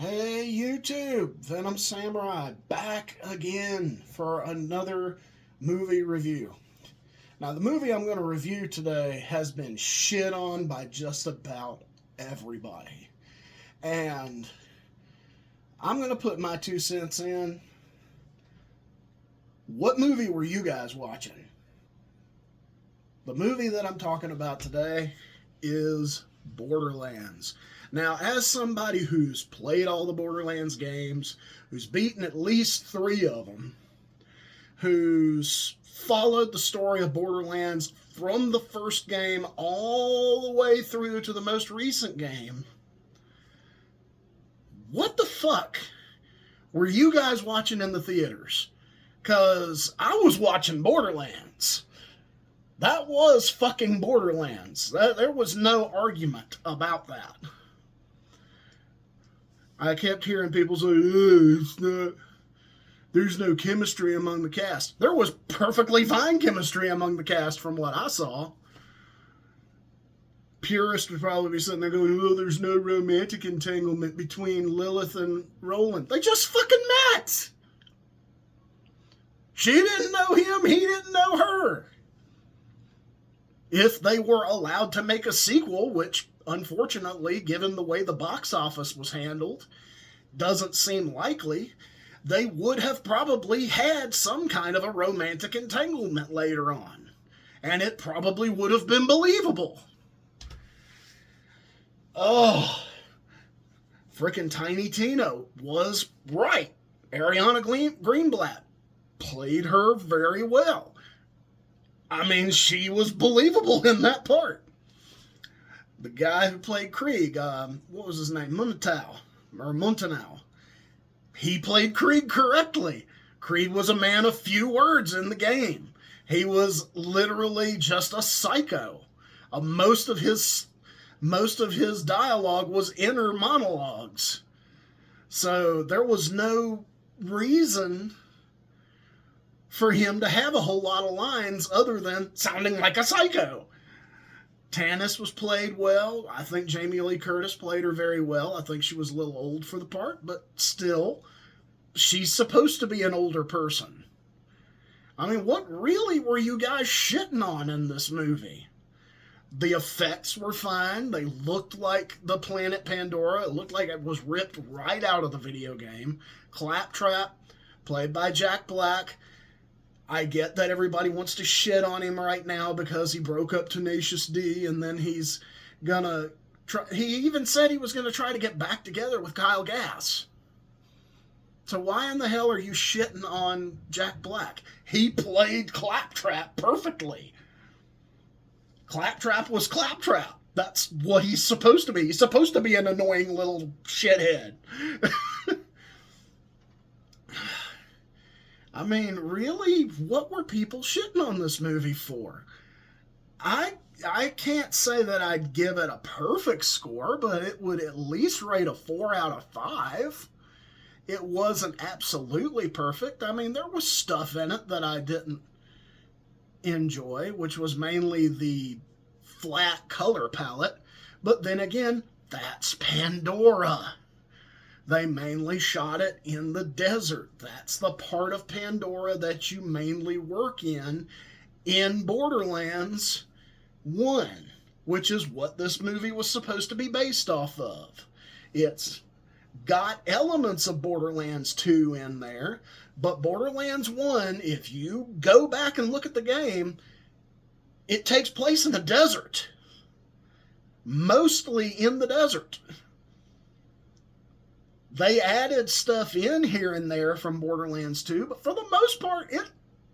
Hey YouTube, Venom Samurai back again for another movie review. Now, the movie I'm going to review today has been shit on by just about everybody. And I'm going to put my 2 cents in. What movie were you guys watching? The movie that I'm talking about today is Borderlands. Now, as somebody who's played all the Borderlands games, who's beaten at least 3 of them, who's followed the story of Borderlands from the first game all the way through to the most recent game, what the fuck were you guys watching in the theaters? Because I was watching Borderlands. That was fucking Borderlands. There was no argument about that. I kept hearing people say, it's not, there's no chemistry among the cast. There was perfectly fine chemistry among the cast from what I saw. Purists would probably be sitting there going, oh, there's no romantic entanglement between Lilith and Roland. They just fucking met. She didn't know him, he didn't know her. If they were allowed to make a sequel, which unfortunately, given the way the box office was handled, doesn't seem likely, they would have probably had some kind of a romantic entanglement later on. And it probably would have been believable. Oh, frickin' Tiny Tina was right. Ariana Greenblatt played her very well. I mean, she was believable in that part. The guy who played Krieg, what was his name? Munteau. He played Krieg correctly. Krieg was a man of few words in the game. He was literally just a psycho. Most of his dialogue was inner monologues. So there was no reason for him to have a whole lot of lines other than sounding like a psycho. Tannis was played well. I think Jamie Lee Curtis played her very well. I think she was a little old for the part, but still, she's supposed to be an older person. I mean, what really were you guys shitting on in this movie? The effects were fine. They looked like the planet Pandora. It looked like it was ripped right out of the video game. Claptrap, played by Jack Black. I get that everybody wants to shit on him right now because he broke up Tenacious D, and then he's gonna try. He even said he was gonna try to get back together with Kyle Gass. So why in the hell are you shitting on Jack Black? He played Claptrap perfectly. Claptrap was Claptrap. That's what he's supposed to be. He's supposed to be an annoying little shithead. I mean, really, what were people shitting on this movie for? I can't say that I'd give it a perfect score, but it would at least rate a 4 out of 5. It wasn't absolutely perfect. I mean, there was stuff in it that I didn't enjoy, which was mainly the flat color palette. But then again, that's Pandora. They mainly shot it in the desert. That's the part of Pandora that you mainly work in Borderlands 1, which is what this movie was supposed to be based off of. It's got elements of Borderlands 2 in there, but Borderlands 1, if you go back and look at the game, it takes place in the desert. Mostly in the desert. They added stuff in here and there from Borderlands 2, but for the most part, it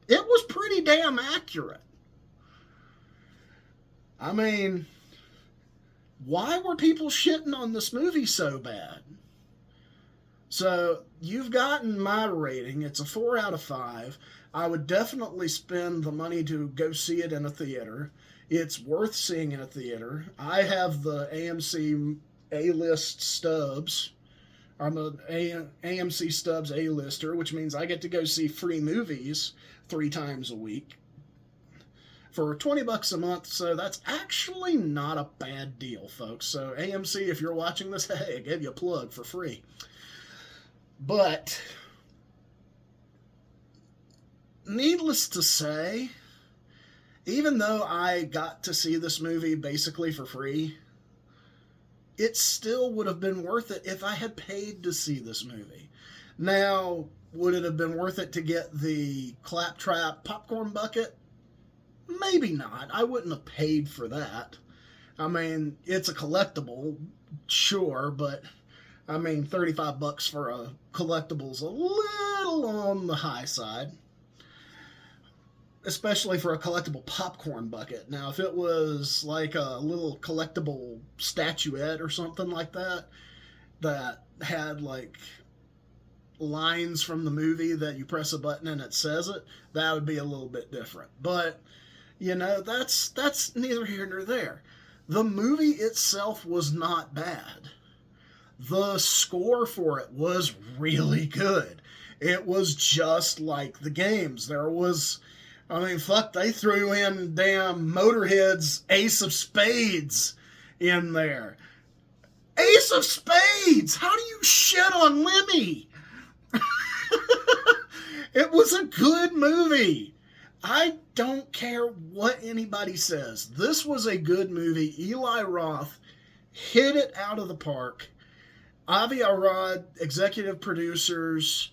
was pretty damn accurate. I mean, why were people shitting on this movie so bad? So, you've gotten my rating. It's a 4 out of 5. I would definitely spend the money to go see it in a theater. It's worth seeing in a theater. I have the AMC A-list stubs. I'm an AMC Stubs A-lister, which means I get to go see free movies 3 times a week for $20 a month, so that's actually not a bad deal, folks. So AMC, if you're watching this, hey, I gave you a plug for free. But needless to say, even though I got to see this movie basically for free, it still would have been worth it if I had paid to see this movie. Now, would it have been worth it to get the Claptrap popcorn bucket? Maybe not. I wouldn't have paid for that. I mean, it's a collectible, sure, but I mean, $35 for a collectible's a little on the high side, especially for a collectible popcorn bucket. Now, if it was like a little collectible statuette or something like that, that had like lines from the movie that you press a button and it says it, that would be a little bit different. But, you know, that's neither here nor there. The movie itself was not bad. The score for it was really good. It was just like the games. There was, I mean, fuck, they threw in damn Motorhead's Ace of Spades in there. Ace of Spades! How do you shit on Lemmy? It was a good movie. I don't care what anybody says. This was a good movie. Eli Roth hit it out of the park. Avi Arad, executive producers,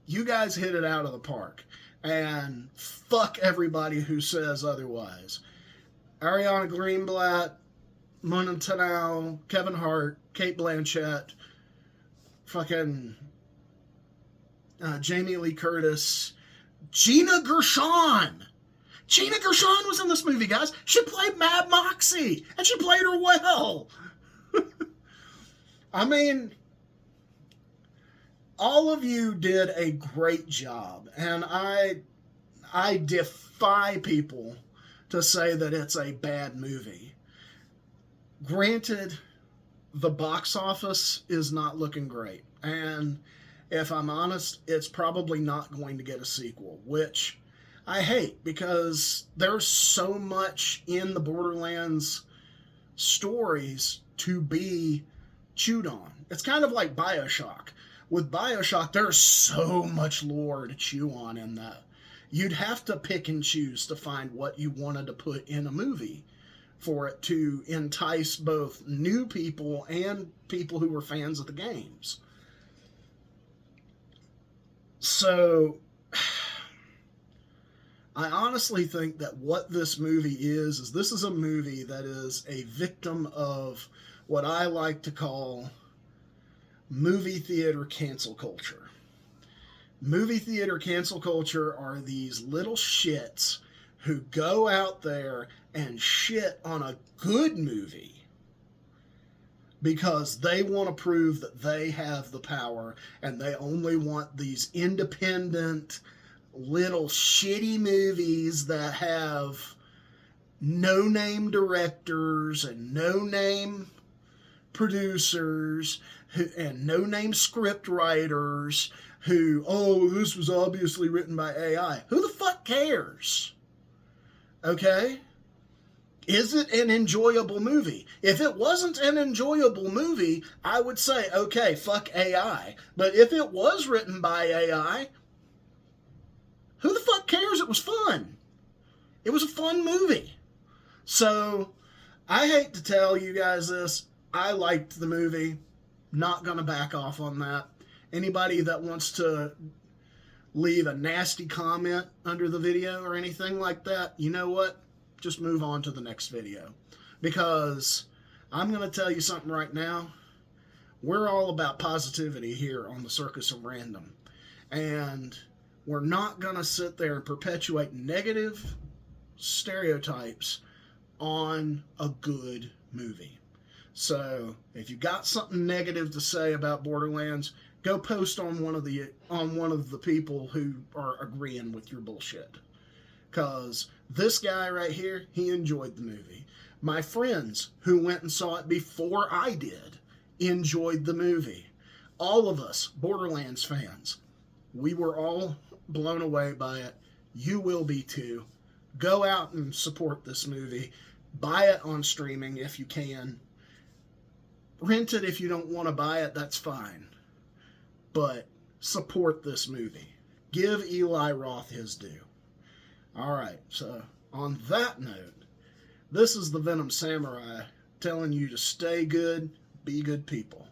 you guys hit it out of the park. And fuck everybody who says otherwise. Ariana Greenblatt, Mona Tanau, Kevin Hart, Cate Blanchett, fucking Jamie Lee Curtis, Gina Gershon. Gina Gershon was in this movie, guys. She played Mad Moxie, and she played her well. I mean, all of you did a great job, and I defy people to say that it's a bad movie. Granted, the box office is not looking great, and if I'm honest, it's probably not going to get a sequel, which I hate because there's so much in the Borderlands stories to be chewed on. It's kind of like BioShock. With BioShock, there's so much lore to chew on in that. You'd have to pick and choose to find what you wanted to put in a movie for it to entice both new people and people who were fans of the games. So, I honestly think that what this movie is this is a movie that is a victim of what I like to call movie theater cancel culture. Movie theater cancel culture are these little shits who go out there and shit on a good movie because they want to prove that they have the power and they only want these independent little shitty movies that have no-name directors and no-name producers and no-name script writers who, oh, this was obviously written by AI. Who the fuck cares? Okay? Is it an enjoyable movie? If it wasn't an enjoyable movie, I would say, okay, fuck AI. But if it was written by AI, who the fuck cares? It was fun. It was a fun movie. So, I hate to tell you guys this. I liked the movie. Not going to back off on that. Anybody that wants to leave a nasty comment under the video or anything like that, you know what? Just move on to the next video. Because I'm going to tell you something right now. We're all about positivity here on the Circus of Random. And we're not going to sit there and perpetuate negative stereotypes on a good movie. So, if you got something negative to say about Borderlands, go post on one of the people who are agreeing with your bullshit. Because this guy right here, he enjoyed the movie. My friends who went and saw it before I did enjoyed the movie. All of us Borderlands fans, we were all blown away by it. You will be too. Go out and support this movie. Buy it on streaming if you can. Rent it if you don't want to buy it, that's fine. but support this movie. Give Eli Roth his due. All right, so on that note, this is the Venom Samurai telling you to stay good, be good people.